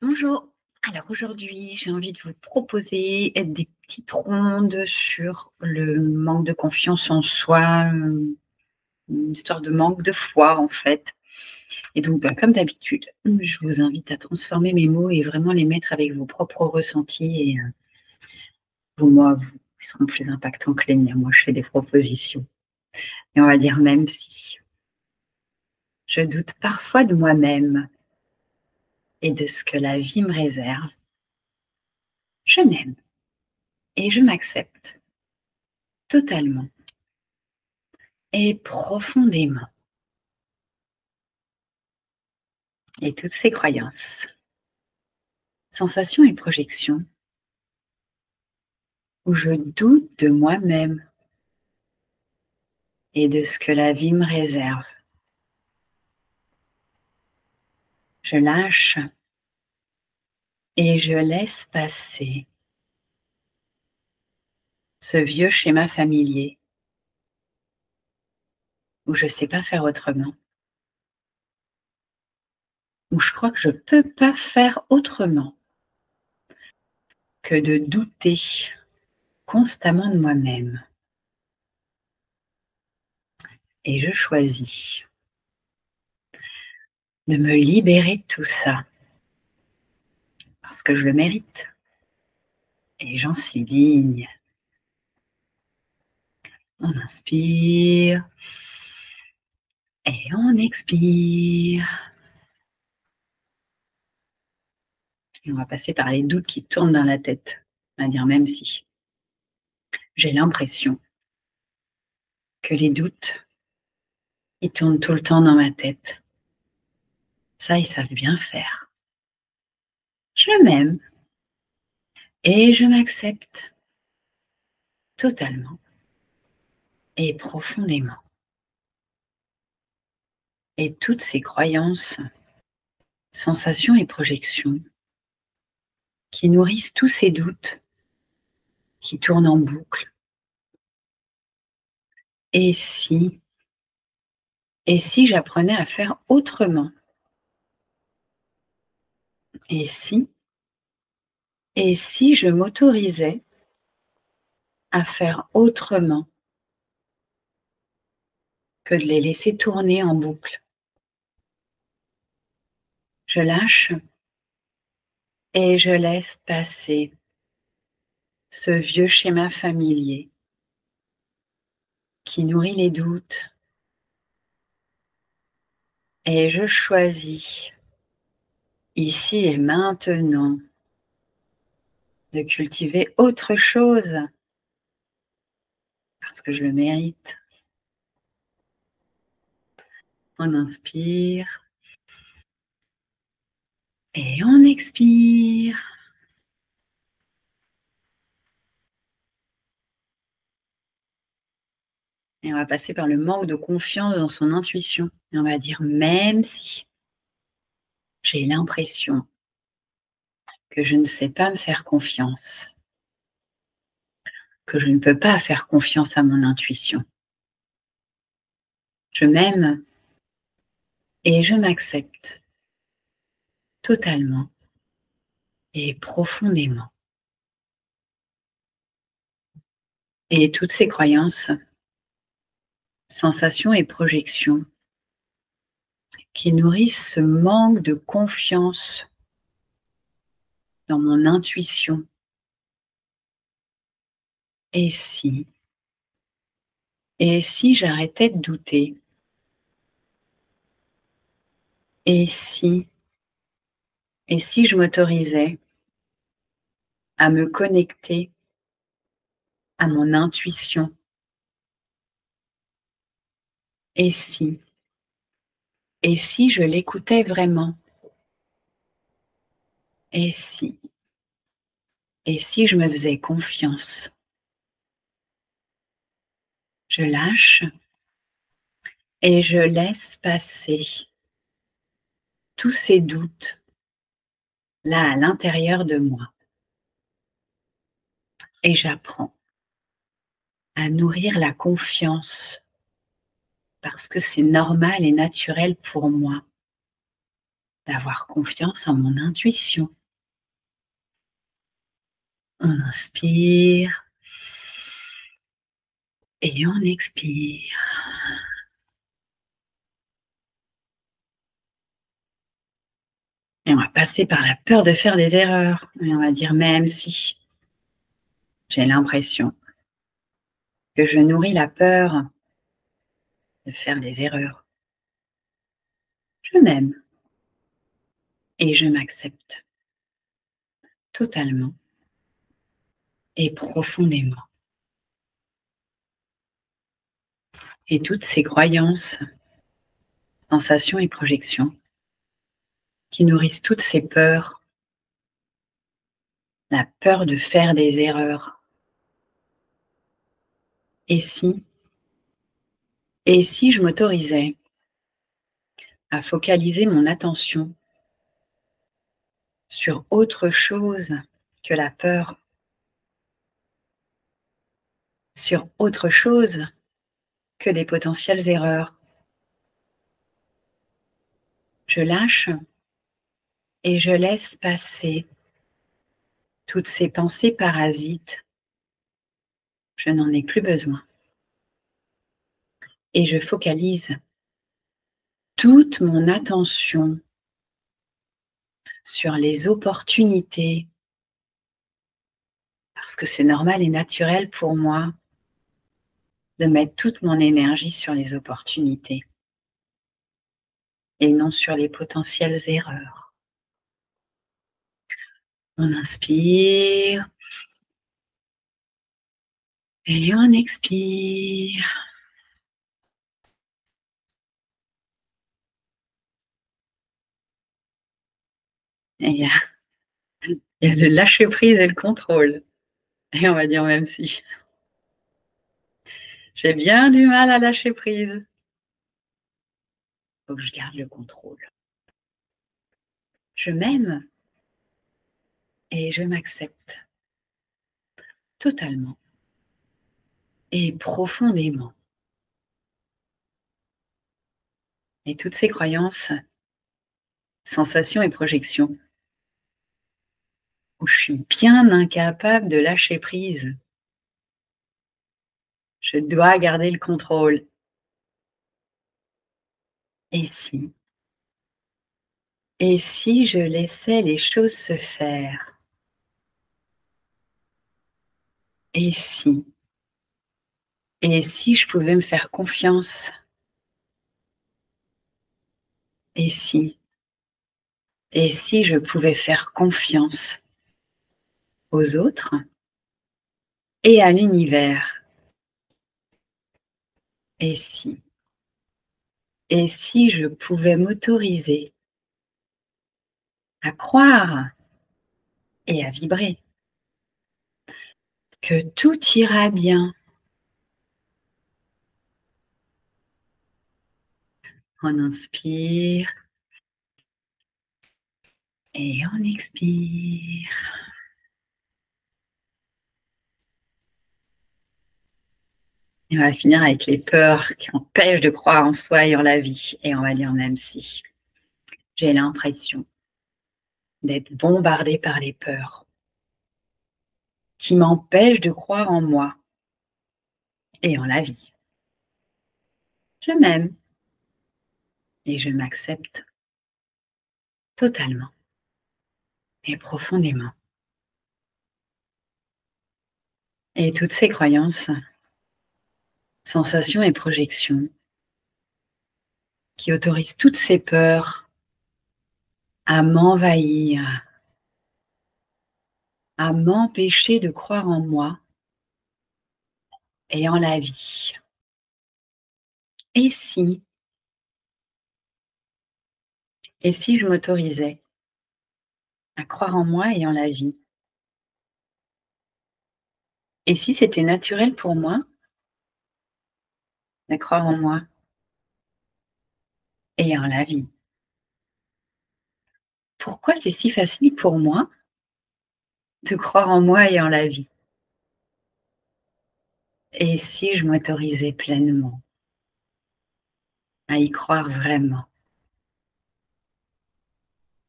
Bonjour. Alors aujourd'hui, j'ai envie de vous proposer des petites rondes sur le manque de confiance en soi, une histoire de manque de foi en fait. Et donc, comme d'habitude, je vous invite à transformer mes mots et vraiment les mettre avec vos propres ressentis et vos mots à vous, qui seront plus impactants que les miens. Moi, je fais des propositions. Et on va dire même si je doute parfois de moi-même et de ce que la vie me réserve, je m'aime et je m'accepte totalement et profondément. Et toutes ces croyances, sensations et projections où je doute de moi-même et de ce que la vie me réserve. Je lâche et je laisse passer ce vieux schéma familier où je ne sais pas faire autrement, où je crois que je ne peux pas faire autrement que de douter constamment de moi-même. Et je choisis de me libérer de tout ça parce que je le mérite et j'en suis digne. On inspire et on expire. Et on va passer par les doutes qui tournent dans la tête. On va dire même si j'ai l'impression que les doutes, ils tournent tout le temps dans ma tête. Ça, ils savent bien faire. Je m'aime et je m'accepte totalement et profondément. Et toutes ces croyances, sensations et projections qui nourrissent tous ces doutes qui tournent en boucle. Et si, et si j'apprenais à faire autrement? Et si je m'autorisais à faire autrement que de les laisser tourner en boucle? Je lâche et je laisse passer ce vieux schéma familier qui nourrit les doutes et je choisis ici et maintenant de cultiver autre chose parce que je le mérite. On inspire et on expire. Et on va passer par le manque de confiance dans son intuition. Et on va dire même si j'ai l'impression que je ne sais pas me faire confiance, que je ne peux pas faire confiance à mon intuition. Je m'aime et je m'accepte totalement et profondément. Et toutes ces croyances, sensations et projections qui nourrissent ce manque de confiance dans mon intuition. Et si j'arrêtais de douter? Et si je m'autorisais à me connecter à mon intuition? Et si je l'écoutais vraiment? Et si je me faisais confiance? Je lâche et je laisse passer tous ces doutes là à l'intérieur de moi. Et j'apprends à nourrir la confiance parce que c'est normal et naturel pour moi. d'avoir confiance en mon intuition. On inspire et on expire. Et on va passer par la peur de faire des erreurs. Et on va dire même si j'ai l'impression que je nourris la peur de faire des erreurs. Je m'aime et je m'accepte totalement et profondément. Et toutes ces croyances, sensations et projections qui nourrissent toutes ces peurs, la peur de faire des erreurs. Et si je m'autorisais à focaliser mon attention sur autre chose que la peur, sur autre chose que des potentielles erreurs. Je lâche et je laisse passer toutes ces pensées parasites. Je n'en ai plus besoin. Et je focalise toute mon attention sur les opportunités, parce que c'est normal et naturel pour moi de mettre toute mon énergie sur les opportunités et non sur les potentielles erreurs. On inspire et on expire. Et il y a le lâcher prise et le contrôle. Et on va dire même si j'ai bien du mal à lâcher prise, faut que je garde le contrôle. Je m'aime et je m'accepte totalement et profondément. Et toutes ces croyances, sensations et projections où je suis bien incapable de lâcher prise. Je dois garder le contrôle. Et si je laissais les choses se faire? Et si je pouvais me faire confiance? Et si je pouvais faire confiance aux autres et à l'univers? Et si je pouvais m'autoriser à croire et à vibrer que tout ira bien? On inspire et on expire. Et on va finir avec les peurs qui empêchent de croire en soi et en la vie. Et on va dire même si j'ai l'impression d'être bombardée par les peurs qui m'empêchent de croire en moi et en la vie. Je m'aime et je m'accepte totalement et profondément. Et toutes ces croyances, sensations et projections qui autorisent toutes ces peurs à m'envahir, à m'empêcher de croire en moi et en la vie. Et si je m'autorisais à croire en moi et en la vie? Et si c'était naturel pour moi de croire en moi et en la vie? Pourquoi c'est si facile pour moi de croire en moi et en la vie? Et si je m'autorisais pleinement à y croire vraiment?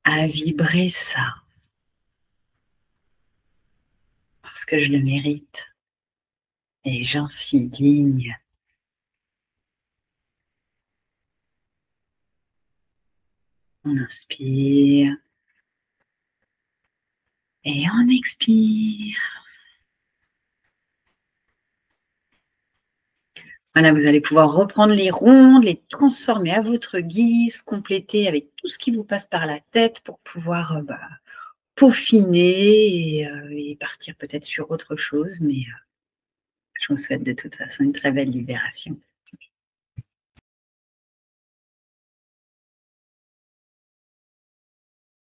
à vibrer ça, parce que je le mérite et j'en suis digne. On inspire et on expire. Voilà, vous allez pouvoir reprendre les rondes, les transformer à votre guise, compléter avec tout ce qui vous passe par la tête pour pouvoir peaufiner et partir peut-être sur autre chose. Mais je vous souhaite de toute façon une très belle libération.